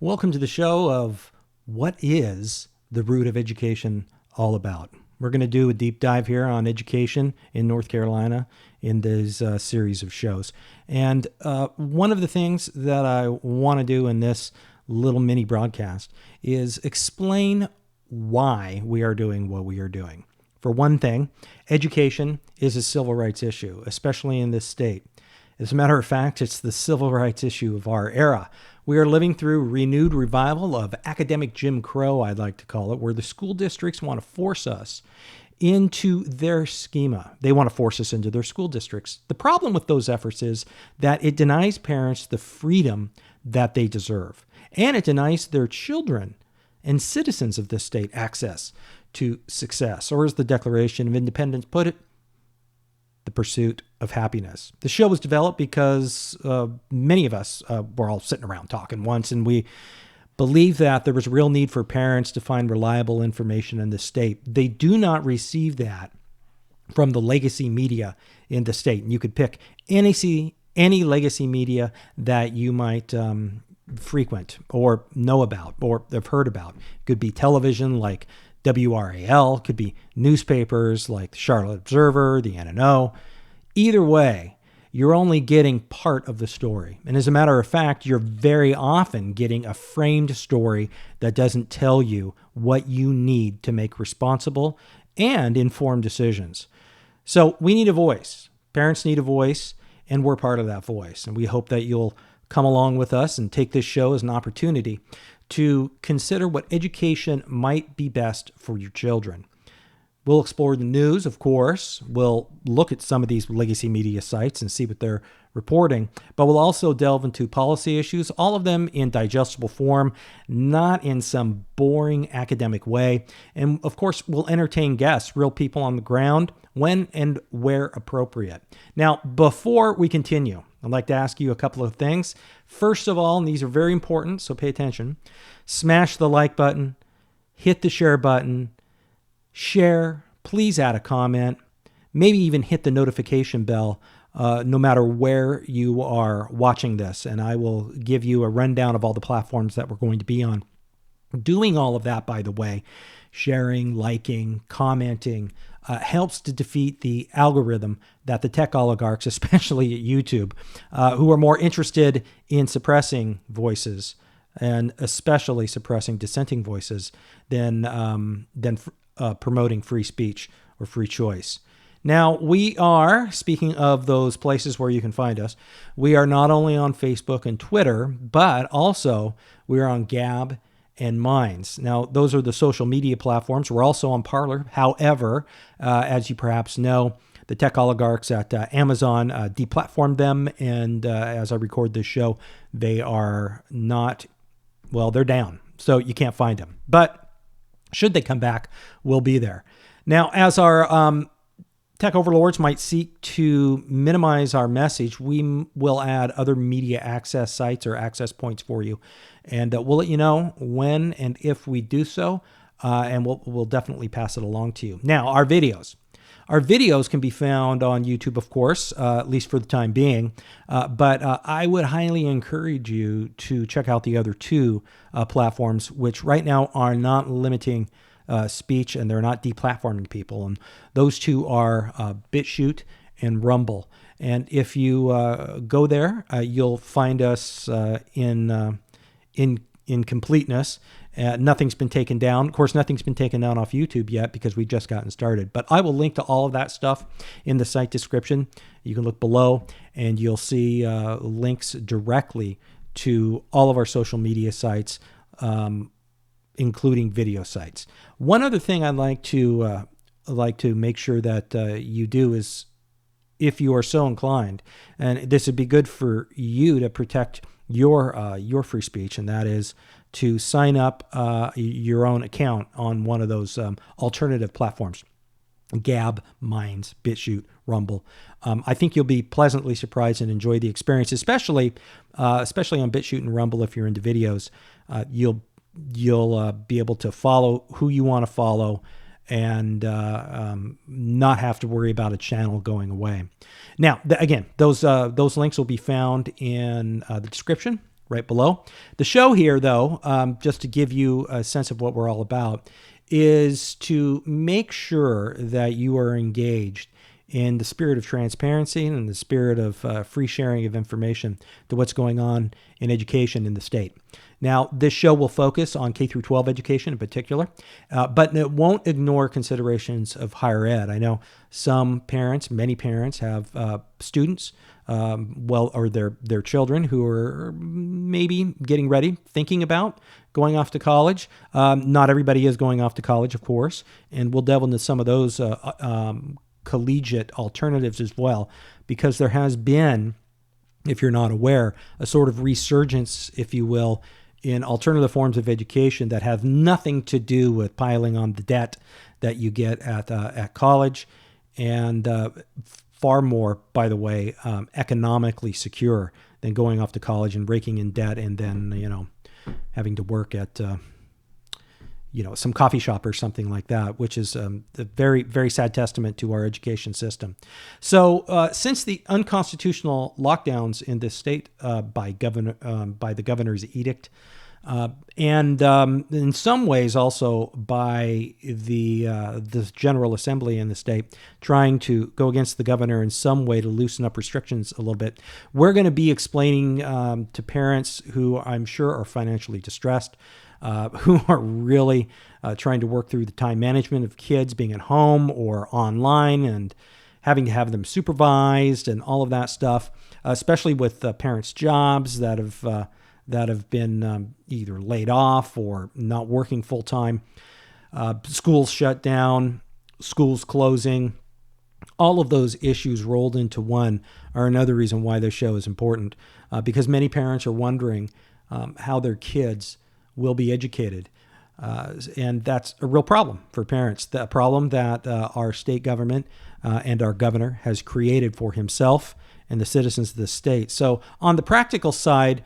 Welcome to the show of What is the Root of Education All About? We're going to do a deep dive here on education in North Carolina in this series of shows. And one of the things that I want to do in this little mini broadcast is explain why we are doing what we are doing. For one thing, education is a civil rights issue, especially in this state. As a matter of fact, it's the civil rights issue of our era. We are living through renewed revival of academic Jim Crow, I'd like to call it, where the school districts want to force us into their schema. They want to force us into their school districts. The problem with those efforts is that it denies parents the freedom that they deserve, and it denies their children and citizens of this state access to success, or as the Declaration of Independence put it, the pursuit of happiness. The show was developed because many of us were all sitting around talking once, and we believe that there was a real need for parents to find reliable information in the state. They do not receive that from the legacy media in the state. And you could pick any legacy media that you might frequent or know about or have heard about. It could be television like WRAL, could be newspapers like the Charlotte Observer, the NNO. Either way, you're only getting part of the story. And as a matter of fact, you're very often getting a framed story that doesn't tell you what you need to make responsible and informed decisions. So we need a voice. Parents need a voice, and we're part of that voice. And we hope that you'll come along with us and take this show as an opportunity to consider what education might be best for your children. We'll explore the news, of course. We'll look at some of these legacy media sites and see what they're reporting, but we'll also delve into policy issues, all of them in digestible form, not in some boring academic way. And of course, we'll entertain guests, real people on the ground, when and where appropriate. Now, before we continue, I'd like to ask you a couple of things. First of all, and these are very important, so pay attention, smash the like button, hit the share button, share, please add a comment, maybe even hit the notification bell no matter where you are watching this, and I will give you a rundown of all the platforms that we're going to be on. Doing all of that, by the way, sharing, liking, commenting, helps to defeat the algorithm that the tech oligarchs, especially at YouTube, who are more interested in suppressing voices and especially suppressing dissenting voices than promoting free speech or free choice. Now, we are, speaking of those places where you can find us, we are not only on Facebook and Twitter, but also we are on Gab and Minds. Now, those are the social media platforms. We're also on Parler. However, as you perhaps know, the tech oligarchs at Amazon deplatformed them, and as I record this show, they are not, well, they're down, so you can't find them. But should they come back, we'll be there. Now, as our tech overlords might seek to minimize our message, we will add other media access sites or access points for you. And we'll let you know when and if we do so, and we'll definitely pass it along to you. Now, our videos. Our videos can be found on YouTube, of course, at least for the time being. But I would highly encourage you to check out the other two platforms, which right now are not limiting speech, and they're not deplatforming people. And those two are BitChute and Rumble. And if you go there, you'll find us in completeness. Nothing's been taken down. Of course, nothing's been taken down off YouTube yet because we've just gotten started. But I will link to all of that stuff in the site description. You can look below, and you'll see links directly to all of our social media sites, including video sites. One other thing I'd like to make sure that you do is, if you are so inclined, and this would be good for you to protect your free speech, and that is to sign up your own account on one of those alternative platforms. Gab, Minds, BitChute, Rumble. I think you'll be pleasantly surprised and enjoy the experience, especially on BitChute and Rumble. If you're into videos, you'll be able to follow who you want to follow and not have to worry about a channel going away. Now, again, those links will be found in the description right below. The show here, though, just to give you a sense of what we're all about, is to make sure that you are engaged in the spirit of transparency and in the spirit of free sharing of information to what's going on in education in the state. Now, this show will focus on K through 12 education in particular, but it won't ignore considerations of higher ed. I know some parents, many parents, have students, or their children who are maybe getting ready, thinking about going off to college. Not everybody is going off to college, of course, and we'll delve into some of those collegiate alternatives as well, because there has been, if you're not aware, a sort of resurgence, if you will, in alternative forms of education that have nothing to do with piling on the debt that you get at college, and far more, by the way, economically secure than going off to college and raking in debt and then having to work at some coffee shop or something like that, which is a very, very sad testament to our education system. So since the unconstitutional lockdowns in this state by the governor's edict, and in some ways also by the General Assembly in the state trying to go against the governor in some way to loosen up restrictions a little bit, we're going to be explaining to parents who I'm sure are financially distressed, who are really trying to work through the time management of kids being at home or online and having to have them supervised and all of that stuff, especially with parents' jobs that have been either laid off or not working full time, schools shut down, schools closing. All of those issues rolled into one are another reason why this show is important, because many parents are wondering how their kids will be educated. And that's a real problem for parents, the problem that our state government and our governor has created for himself and the citizens of the state. So on the practical side,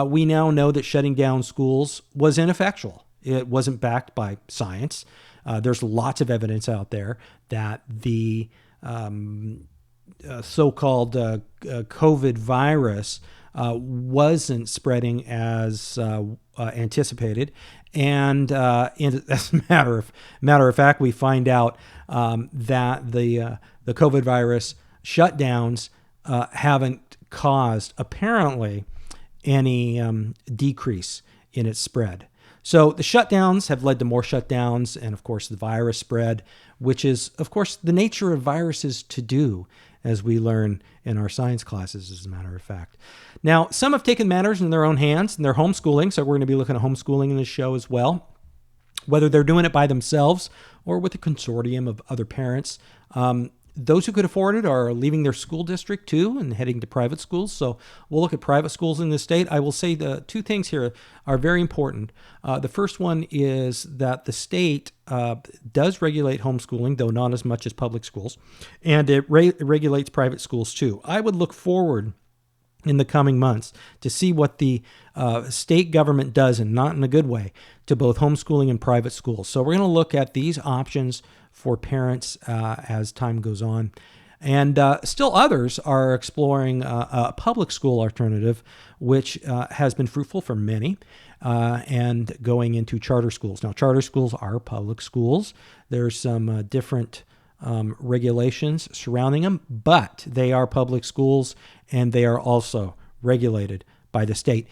we now know that shutting down schools was ineffectual. It wasn't backed by science. There's lots of evidence out there that the so-called COVID virus wasn't spreading as anticipated. And as a matter of fact, we find out that the COVID virus shutdowns haven't caused, apparently, any decrease in its spread. So the shutdowns have led to more shutdowns and, of course, the virus spread, which is, of course, the nature of viruses to do, as we learn in our science classes, as a matter of fact. Now, some have taken matters in their own hands and they're homeschooling, so we're going to be looking at homeschooling in this show as well, whether they're doing it by themselves or with a consortium of other parents. Those who could afford it are leaving their school district too and heading to private schools. So we'll look at private schools in the state. I will say the two things here are very important. The first one is that the state does regulate homeschooling, though not as much as public schools, and it regulates private schools too. I would look forward in the coming months to see what the state government does, and not in a good way, to both homeschooling and private schools. So we're going to look at these options for parents as time goes on. And still others are exploring a public school alternative, which has been fruitful for many, and going into charter schools. Now, charter schools are public schools. There's some different regulations surrounding them, but they are public schools, and they are also regulated by the state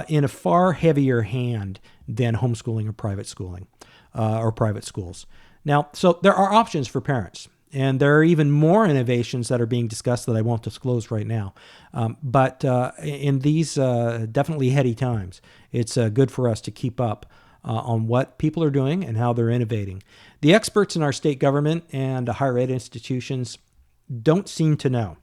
in a far heavier hand than homeschooling or private schooling or private schools. Now, so there are options for parents, and there are even more innovations that are being discussed that I won't disclose right now. But in these definitely heady times, it's good for us to keep up on what people are doing and how they're innovating. The experts in our state government and higher ed institutions don't seem to know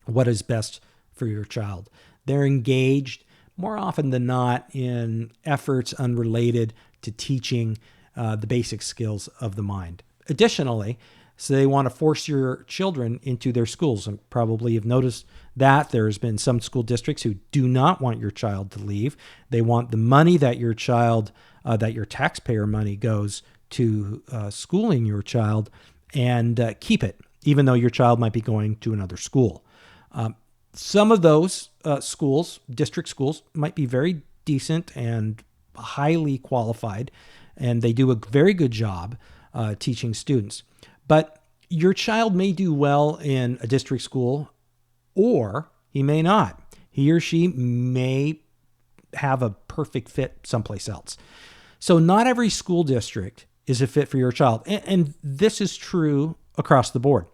what is best for your child. They're engaged more often than not in efforts unrelated to teaching the basic skills of the mind. Additionally, so they want to force your children into their schools. And probably you've noticed that there's been some school districts who do not want your child to leave. They want the money that your child, that your taxpayer money goes to schooling your child, and keep it, even though your child might be going to another school. Some of those schools, district schools, might be very decent and highly qualified, and they do a very good job teaching students. But your child may do well in a district school, or he may not. He or she may have a perfect fit someplace else. So not every school district is a fit for your child. And this is true across the board.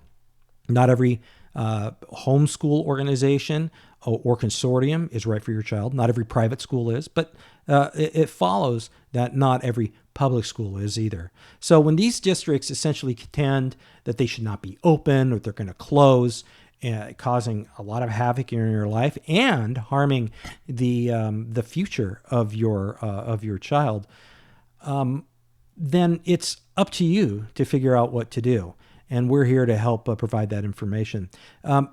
Not every homeschool organization or consortium is right for your child. Not every private school is, but it follows that not every public school is either. So when these districts essentially contend that they should not be open or they're going to close, causing a lot of havoc in your life and harming the future of your child, then it's up to you to figure out what to do. And we're here to help provide that information.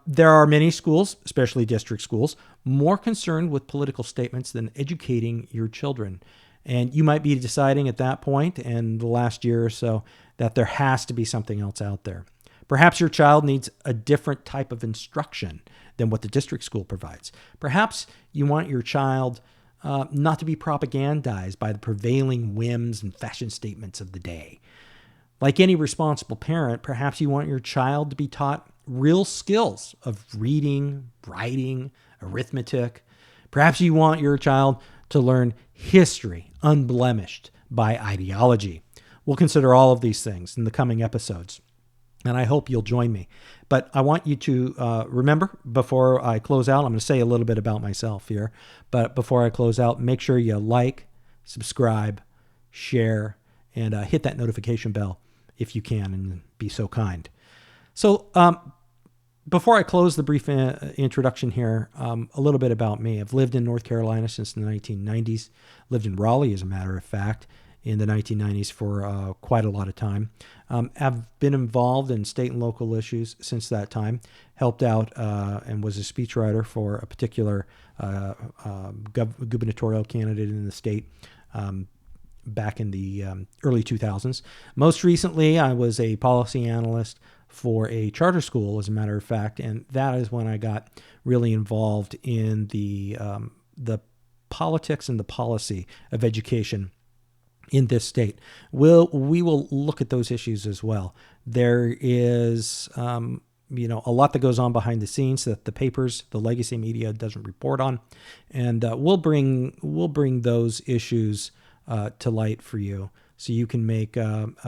There are many schools, especially district schools, more concerned with political statements than educating your children. And you might be deciding at that point in the last year or so that there has to be something else out there. Perhaps your child needs a different type of instruction than what the district school provides. Perhaps you want your child not to be propagandized by the prevailing whims and fashion statements of the day. Like any responsible parent, perhaps you want your child to be taught real skills of reading, writing, arithmetic. Perhaps you want your child to learn history unblemished by ideology. We'll consider all of these things in the coming episodes, and I hope you'll join me. But I want you to remember, before I close out, I'm going to say a little bit about myself here, but before I close out, make sure you like, subscribe, share, and hit that notification bell if you can, and be so kind. So before I close the brief introduction here, a little bit about me. I've lived in North Carolina since the 1990s, lived in Raleigh, as a matter of fact, in the 1990s for quite a lot of time. I've been involved in state and local issues since that time, helped out and was a speechwriter for a particular gubernatorial candidate in the state back in the early 2000s. Most recently, I was a policy analyst for a charter school, as a matter of fact, and that is when I got really involved in the politics and the policy of education in this state. We will look at those issues as well. There is a lot that goes on behind the scenes that the papers, the legacy media, doesn't report on, and we'll bring those issues to light for you, so you can make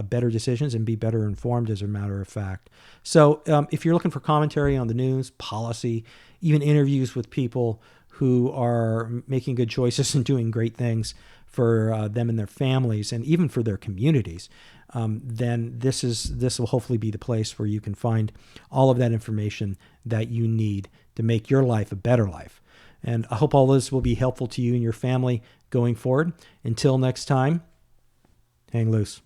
better decisions and be better informed, as a matter of fact. So if you're looking for commentary on the news, policy, even interviews with people who are making good choices and doing great things for them and their families, and even for their communities, then this will hopefully be the place where you can find all of that information that you need to make your life a better life. And I hope all this will be helpful to you and your family going forward. Until next time, hang loose.